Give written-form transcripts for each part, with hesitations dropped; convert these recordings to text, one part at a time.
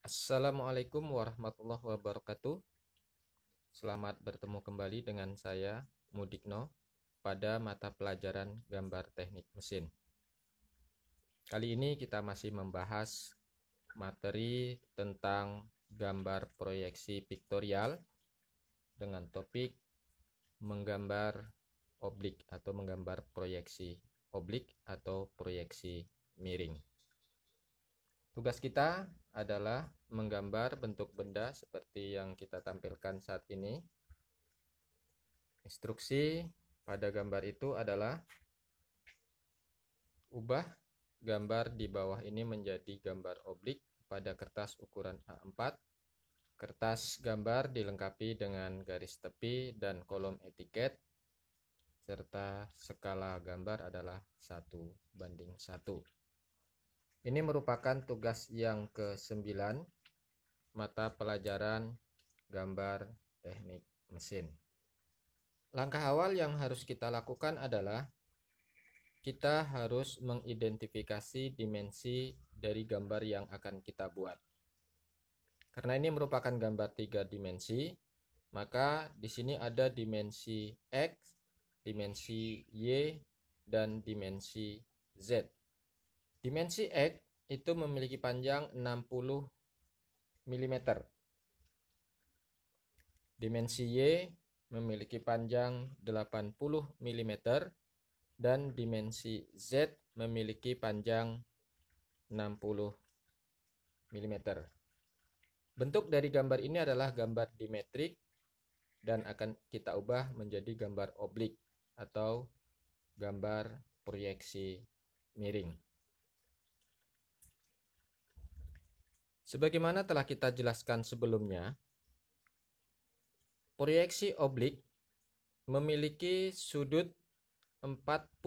Assalamualaikum warahmatullahi wabarakatuh. Selamat bertemu kembali dengan saya, Mudikno, pada mata pelajaran gambar teknik mesin. Kali ini kita masih membahas materi tentang gambar proyeksi piktorial dengan topik menggambar oblik atau menggambar proyeksi oblik atau proyeksi miring. Tugas kita adalah menggambar bentuk benda seperti yang kita tampilkan saat ini. Instruksi pada gambar itu adalah ubah gambar di bawah ini menjadi gambar oblik pada kertas ukuran A4. Kertas gambar dilengkapi dengan garis tepi dan kolom etiket, serta skala gambar adalah 1:1. Ini merupakan tugas yang ke-9 mata pelajaran gambar teknik mesin. Langkah awal yang harus kita lakukan adalah kita harus mengidentifikasi dimensi dari gambar yang akan kita buat. Karena ini merupakan gambar 3 dimensi, maka di sini ada dimensi X, dimensi Y, dan dimensi Z. Dimensi X itu memiliki panjang 60 mm. Dimensi Y memiliki panjang 80 mm dan dimensi Z memiliki panjang 60 mm. Bentuk dari gambar ini adalah gambar dimetrik dan akan kita ubah menjadi gambar oblik atau gambar proyeksi miring. Sebagaimana telah kita jelaskan sebelumnya, proyeksi oblik memiliki sudut 45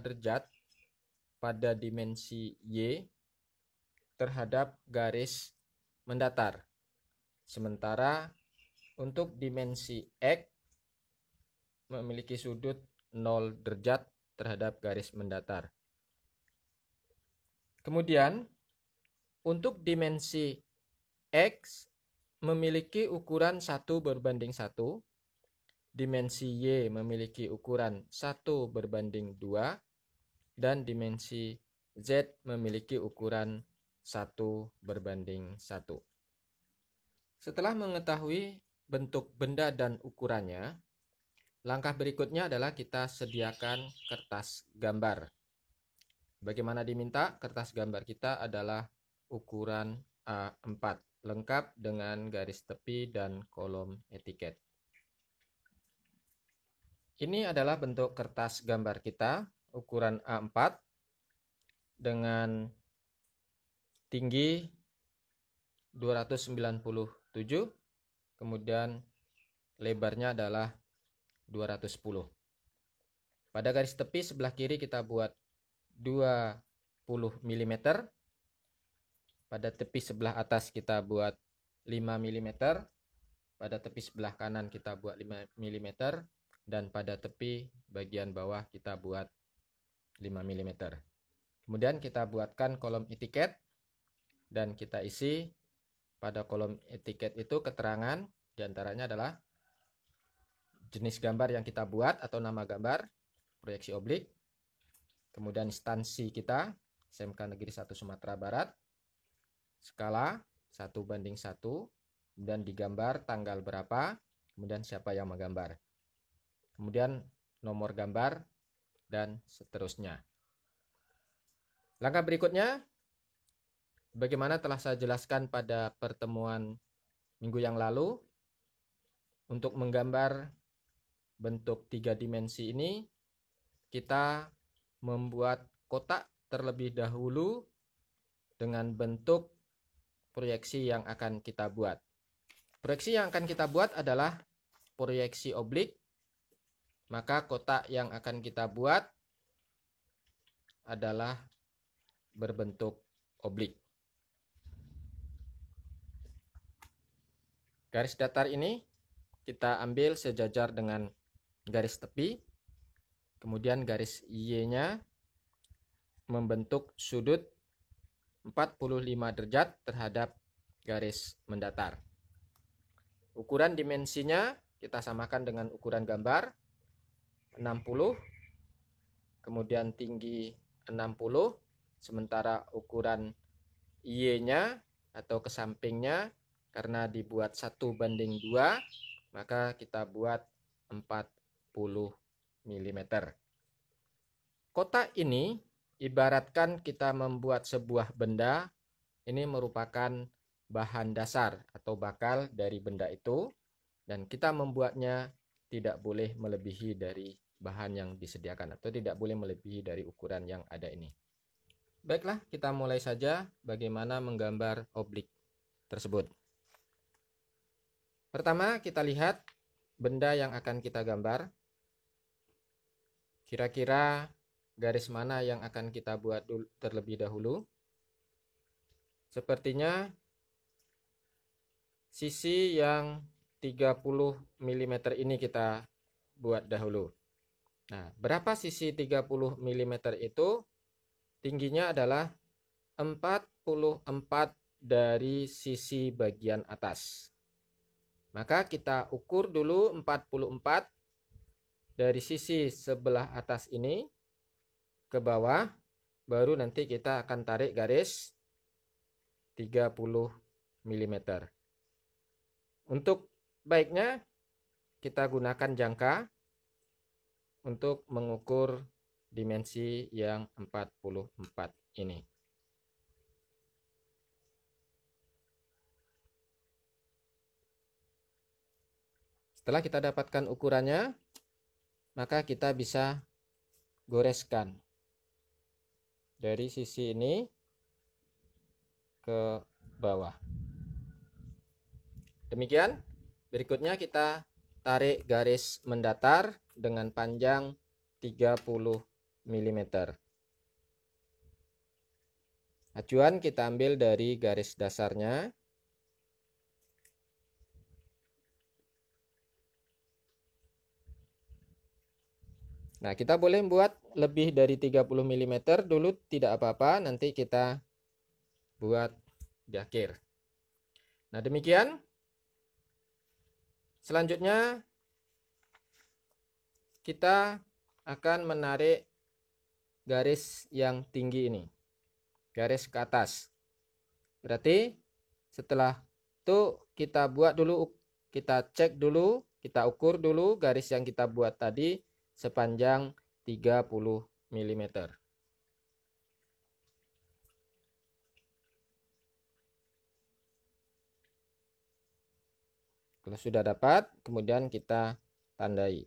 derajat pada dimensi Y terhadap garis mendatar. Sementara untuk dimensi X memiliki sudut 0 derajat terhadap garis mendatar. Kemudian untuk dimensi X memiliki ukuran 1:1, dimensi Y memiliki ukuran 1:2, dan dimensi Z memiliki ukuran 1:1. Setelah mengetahui bentuk benda dan ukurannya, langkah berikutnya adalah kita sediakan kertas gambar. Bagaimana diminta? Kertas gambar kita adalah ukuran A4, lengkap dengan garis tepi dan kolom etiket. Ini adalah bentuk kertas gambar kita, ukuran A4 dengan tinggi 297, kemudian lebarnya adalah 210. Pada garis tepi sebelah kiri kita buat 20 mm. Pada tepi sebelah atas kita buat 5 mm. Pada tepi sebelah kanan kita buat 5 mm. Dan pada tepi bagian bawah kita buat 5 mm. Kemudian kita buatkan kolom etiket dan kita isi pada kolom etiket itu keterangan, diantaranya adalah jenis gambar yang kita buat atau nama gambar, proyeksi oblik, kemudian instansi kita, SMK Negeri 1 Sumatera Barat, skala 1:1, kemudian digambar tanggal berapa, kemudian siapa yang menggambar, kemudian nomor gambar, dan seterusnya. Langkah berikutnya, bagaimana telah saya jelaskan pada pertemuan minggu yang lalu, untuk menggambar bentuk 3 dimensi ini, kita membuat kotak terlebih dahulu dengan bentuk proyeksi yang akan kita buat. Proyeksi yang akan kita buat adalah proyeksi oblik, maka kotak yang akan kita buat adalah berbentuk oblik. Garis datar ini kita ambil sejajar dengan garis tepi, kemudian garis Y-nya membentuk sudut 45 derajat terhadap garis mendatar. Ukuran dimensinya kita samakan dengan ukuran gambar 60, kemudian tinggi 60, sementara ukuran Y-nya atau ke sampingnya karena dibuat 1:2, maka kita buat 40 mm. Kotak ini ibaratkan kita membuat sebuah benda, ini merupakan bahan dasar atau bakal dari benda itu, dan kita membuatnya tidak boleh melebihi dari bahan yang disediakan atau tidak boleh melebihi dari ukuran yang ada ini. Baiklah, kita mulai saja bagaimana menggambar objek tersebut. Pertama, kita lihat benda yang akan kita gambar. Kira-kira garis mana yang akan kita buat terlebih dahulu? Sepertinya sisi yang 30 mm ini kita buat dahulu. Nah, berapa sisi 30 mm itu? Tingginya adalah 44 dari sisi bagian atas. Maka kita ukur dulu 44 dari sisi sebelah atas ini ke bawah, baru nanti kita akan tarik garis 30 mm. Untuk baiknya kita gunakan jangka untuk mengukur dimensi yang 44 ini. Setelah kita dapatkan ukurannya, maka kita bisa goreskan dari sisi ini ke bawah. Demikian, berikutnya kita tarik garis mendatar dengan panjang 30 mm. Acuan kita ambil dari garis dasarnya. Nah, kita boleh buat lebih dari 30 mm dulu, tidak apa-apa, nanti kita buat di akhir. Nah, demikian. Selanjutnya kita akan menarik garis yang tinggi ini, garis ke atas. Berarti setelah itu kita buat dulu, kita cek dulu, kita ukur dulu garis yang kita buat tadi sepanjang 30 mm. Kalau sudah dapat, kemudian kita tandai.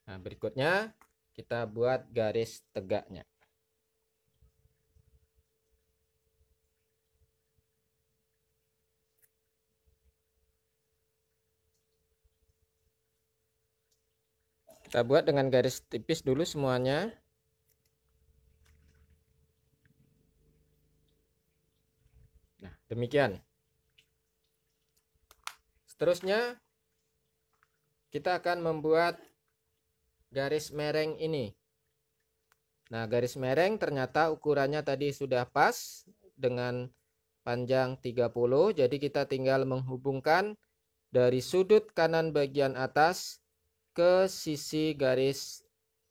Nah, berikutnya kita buat garis tegaknya. Kita buat dengan garis tipis dulu semuanya. Nah, demikian. Seterusnya kita akan membuat garis mereng ini. Nah, garis mereng ternyata ukurannya tadi sudah pas dengan panjang 30, jadi kita tinggal menghubungkan dari sudut kanan bagian atas ke sisi garis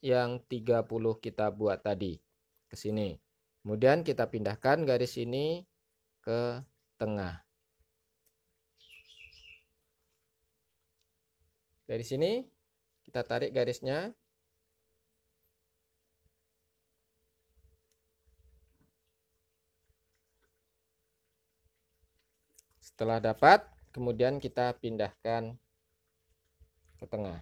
yang 30 kita buat tadi, ke sini. Kemudian kita pindahkan garis ini ke tengah. Dari sini kita tarik garisnya. Setelah dapat, kemudian kita pindahkan ke tengah.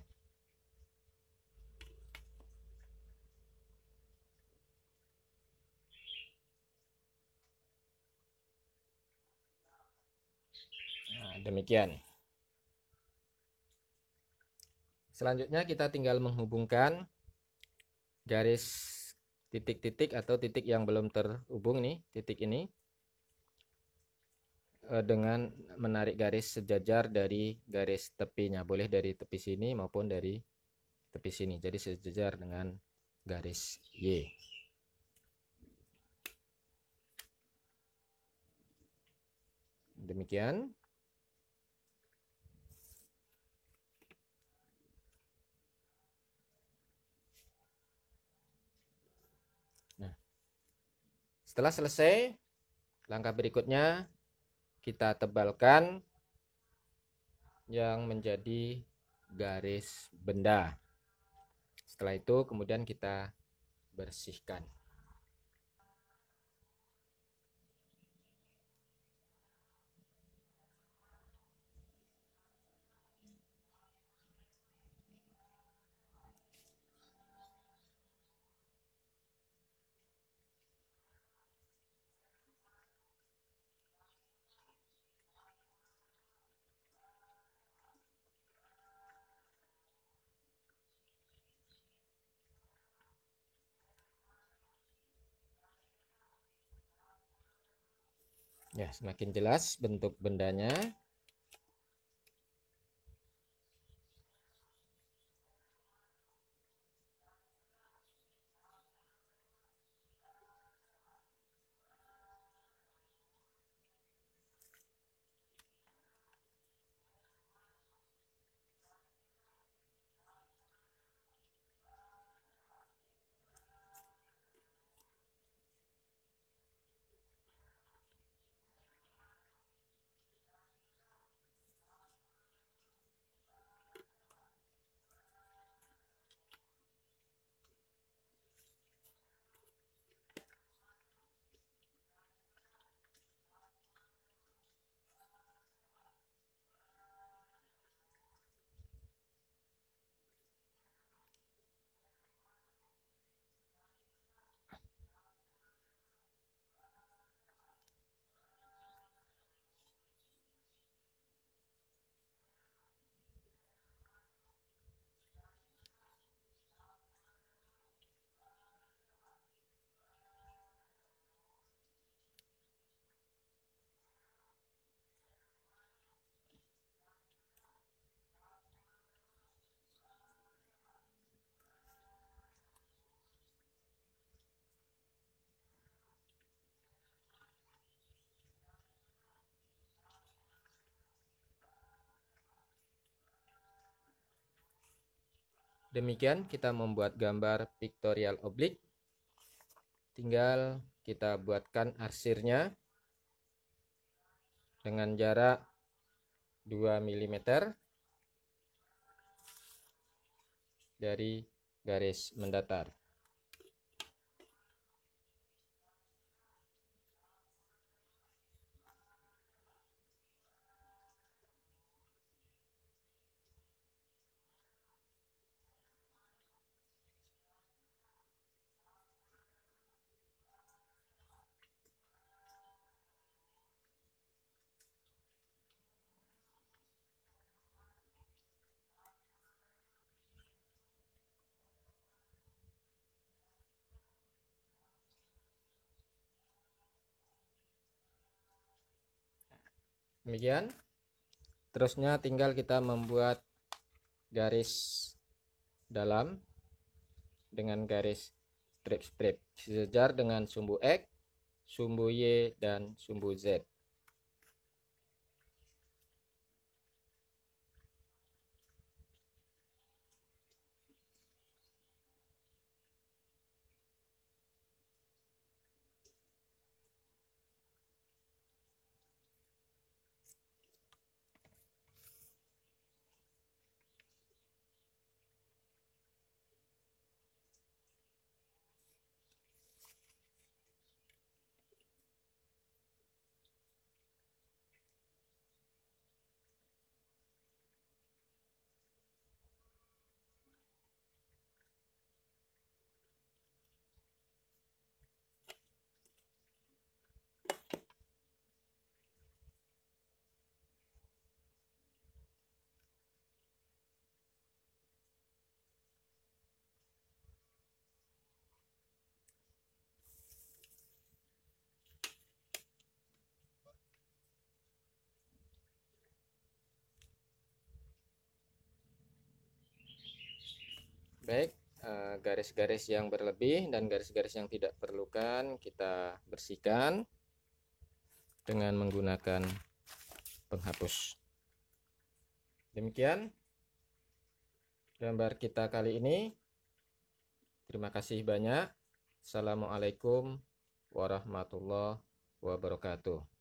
Nah, demikian. Selanjutnya kita tinggal menghubungkan garis titik-titik atau titik yang belum terhubung nih, titik ini, dengan menarik garis sejajar dari garis tepinya. Boleh dari tepi sini maupun dari tepi sini. Jadi sejajar dengan garis Y. Demikian. Nah, setelah selesai, langkah berikutnya kita tebalkan yang menjadi garis benda. Setelah itu kemudian kita bersihkan. Ya, semakin jelas bentuk bendanya. Demikian kita membuat gambar pictorial oblik. Tinggal kita buatkan arsirnya dengan jarak 2 mm dari garis mendatar. Demikian. Terusnya tinggal kita membuat garis dalam dengan garis strip-strip sejajar dengan sumbu X, sumbu Y, dan sumbu Z. Baik, garis-garis yang berlebih dan garis-garis yang tidak perlukan kita bersihkan dengan menggunakan penghapus. Demikian gambar kita kali ini. Terima kasih banyak. Assalamualaikum warahmatullahi wabarakatuh.